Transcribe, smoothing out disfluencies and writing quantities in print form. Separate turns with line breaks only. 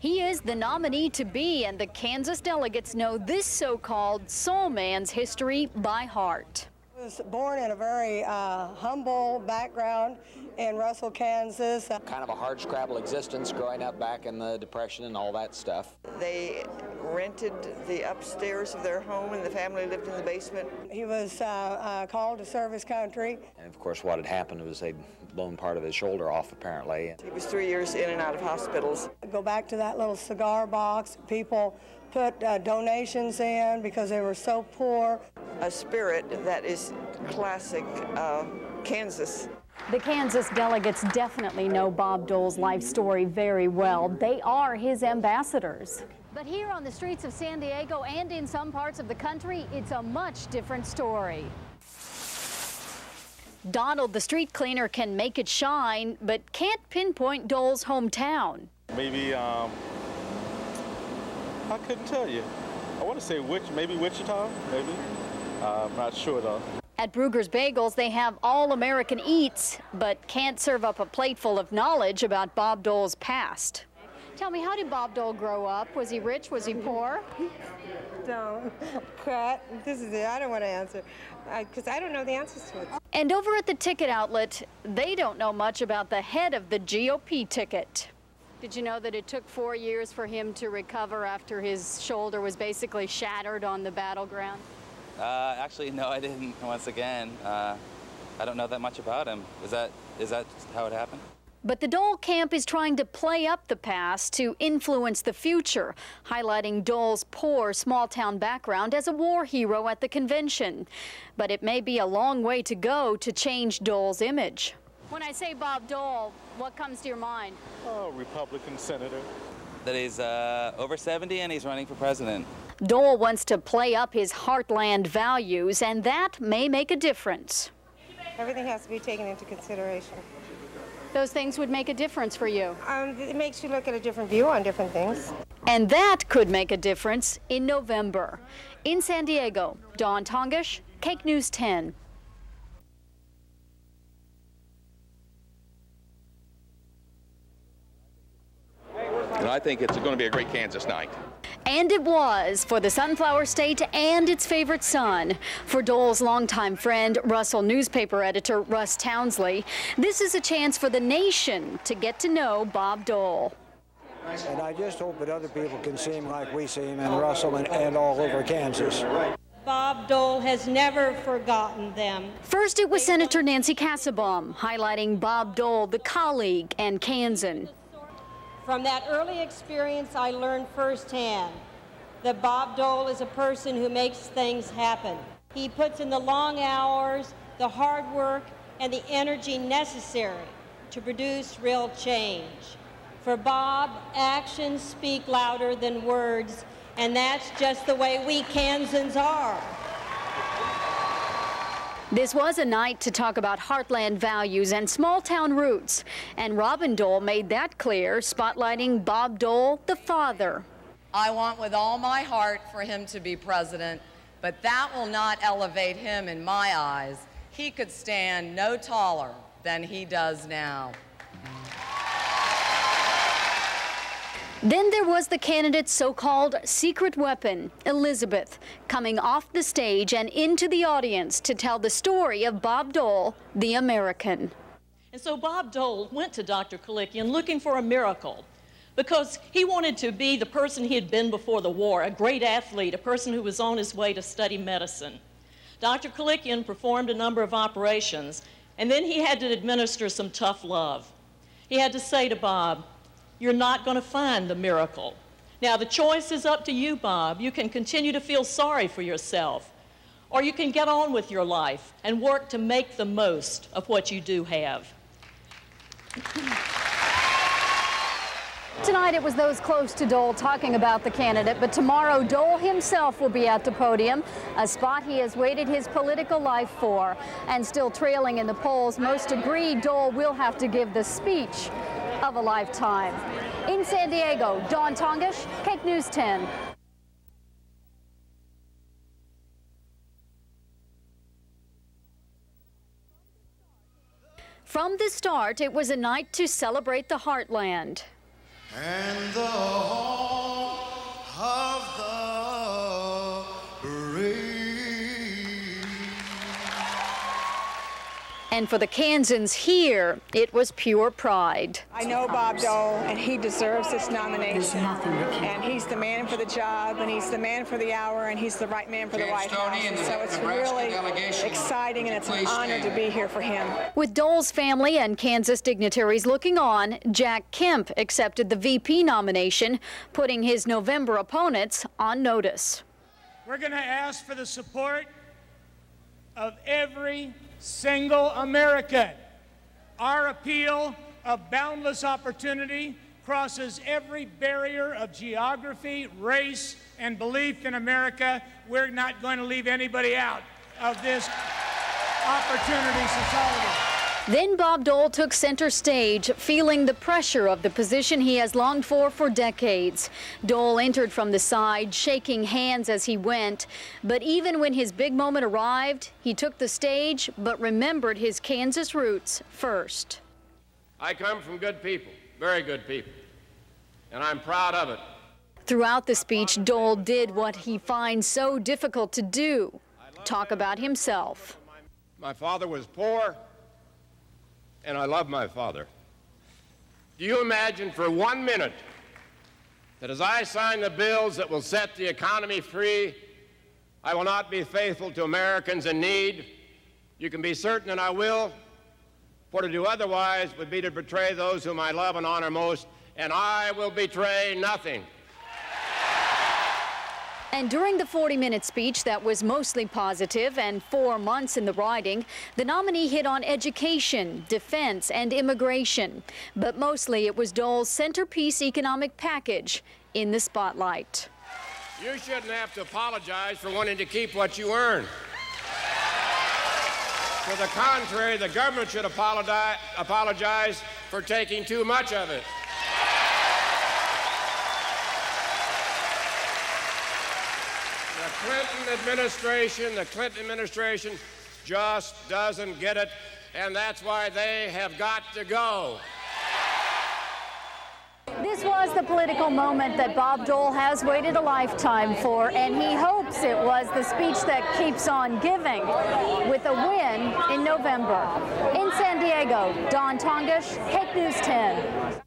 He is the nominee to be, and the Kansas delegates know this so-called soul man's history by heart.
I was born in a very humble background in Russell, Kansas.
Kind of a hard-scrabble existence growing up back in the Depression and all that stuff.
They rented the upstairs of their home and the family lived in the basement.
He was called to serve his country.
And of course what had happened was they'd blown part of his shoulder off apparently.
He was 3 years in and out of hospitals.
Go back to that little cigar box. People put donations in because they were so poor.
A spirit that is classic Kansas.
The Kansas delegates definitely know Bob Dole's life story very well. They are his ambassadors. But here on the streets of San Diego and in some parts of the country, it's a much different story. Donald, the street cleaner, can make it shine, but can't pinpoint Dole's hometown.
Maybe, I couldn't tell you. I want to say maybe Wichita, maybe. I'm not sure though.
At Brugger's Bagels, they have all-American eats, but can't serve up a plate full of knowledge about Bob Dole's past. Tell me, how did Bob Dole grow up? Was he rich? Was he poor?
Don't. Cut. This is it. I don't want to answer because I don't know the answers to it.
And over at the ticket outlet, they don't know much about the head of the GOP ticket. Did you know that it took 4 years for him to recover after his shoulder was basically shattered on the battleground?
Actually, no, I didn't. Once again, I don't know that much about him. Is that how it happened?
But the Dole camp is trying to play up the past to influence the future, highlighting Dole's poor small-town background as a war hero at the convention. But it may be a long way to go to change Dole's image. When I say Bob Dole, what comes to your mind?
Oh, Republican senator.
That he's over 70 and he's running for president.
Dole wants to play up his heartland values, and that may make a difference.
Everything has to be taken into consideration.
Those things would make a difference for you?
It makes you look at a different view on different things.
And that could make a difference in November. In San Diego, Dawn Tongish, KAKE News 10.
And I think it's going to be a great Kansas night.
And it was for the Sunflower State and its favorite son. For Dole's longtime friend, Russell newspaper editor Russ Townsley, this is a chance for the nation to get to know Bob Dole.
And I just hope that other people can see him like we see him in Russell and all over Kansas.
Bob Dole has never forgotten them.
First, it was Senator Nancy Kassebaum, highlighting Bob Dole, the colleague and Kansan.
From that early experience, I learned firsthand that Bob Dole is a person who makes things happen. He puts in the long hours, the hard work, and the energy necessary to produce real change. For Bob, actions speak louder than words, and that's just the way we Kansans are.
This was a night to talk about heartland values and small-town roots, and Robin Dole made that clear, spotlighting Bob Dole, the father.
I want with all my heart for him to be president, but that will not elevate him in my eyes. He could stand no taller than he does now.
Then there was the candidate's so-called secret weapon, Elizabeth, coming off the stage and into the audience to tell the story of Bob Dole, the American.
And so Bob Dole went to Dr. Kalikian looking for a miracle because he wanted to be the person he had been before the war, a great athlete, a person who was on his way to study medicine. Dr. Kalikian performed a number of operations, and then he had to administer some tough love. He had to say to Bob, "You're not going to find the miracle. Now, the choice is up to you, Bob. You can continue to feel sorry for yourself, or you can get on with your life and work to make the most of what you do have."
Tonight it was those close to Dole talking about the candidate, but tomorrow Dole himself will be at the podium, a spot he has waited his political life for. And still trailing in the polls, most agree Dole will have to give the speech of a lifetime. In San Diego, Dawn Tongish, KAKE News 10. From the start, it was a night to celebrate the heartland.
and the hall of the brave.
And for the Kansans here, it was pure pride.
I know Bob Dole, and he deserves this nomination. And he's the man for the job, and he's the man for the hour, and he's the right man for the White House. And so it's really exciting, and it's an honor to be here for him.
With Dole's family and Kansas dignitaries looking on, Jack Kemp accepted the VP nomination, putting his November opponents on notice.
We're going to ask for the support of every single American. Our appeal of boundless opportunity crosses every barrier of geography, race, and belief in America. We're not going to leave anybody out of this opportunity society.
Then Bob Dole took center stage, feeling the pressure of the position he has longed for decades. Dole entered from the side, shaking hands as he went. But even when his big moment arrived, he took the stage, but remembered his Kansas roots first.
I come from good people, very good people, and I'm proud of it.
Throughout the speech, Dole did what he finds so difficult to do, talk about himself.
My father was poor, and I love my father. Do you imagine for 1 minute that as I sign the bills that will set the economy free, I will not be faithful to Americans in need? You can be certain that I will, for to do otherwise would be to betray those whom I love and honor most, and I will betray nothing.
And during the 40-minute speech that was mostly positive and 4 months in the riding, the nominee hit on education, defense, and immigration. But mostly it was Dole's centerpiece economic package in the spotlight.
You shouldn't have to apologize for wanting to keep what you earn. To the contrary, the government should apologize for taking too much of it. The Clinton administration just doesn't get it, and that's why they have got to go.
This was the political moment that Bob Dole has waited a lifetime for, and he hopes it was the speech that keeps on giving, with a win in November. In San Diego, Tongish, KAKE News 10.